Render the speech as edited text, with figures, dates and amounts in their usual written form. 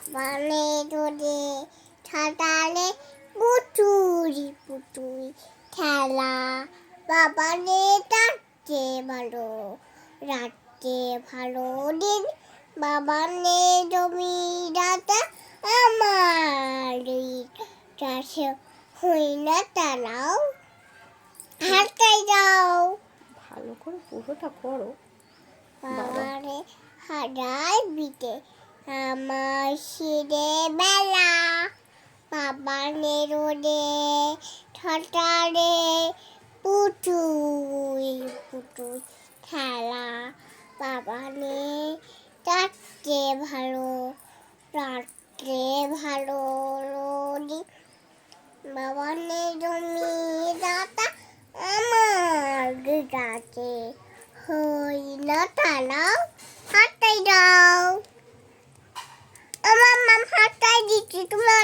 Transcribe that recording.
মানে রোদে ছাতালে পুতুরি পুতুরি খেলা বাবানে রাত্রে ভালো রাত্রে ভালো দিন বাবানে জমি রাতা আমার চাষে হই না তারাও হাতটাই যাও ভালো করে পুরোটা করো। বাবারে হারাই বিতে আমার সিরে বেলা বাবানে রোদে ছটারে পুতুই পুতুই খেলা বাবানে রাত্রে ভালো রাত্রে ভালো রোদি বাবানে জমি দাতা আমার গাছে হই না তালাও হাতটাই দাও আমার মাম হাতটাই দিচ্ছি তোমার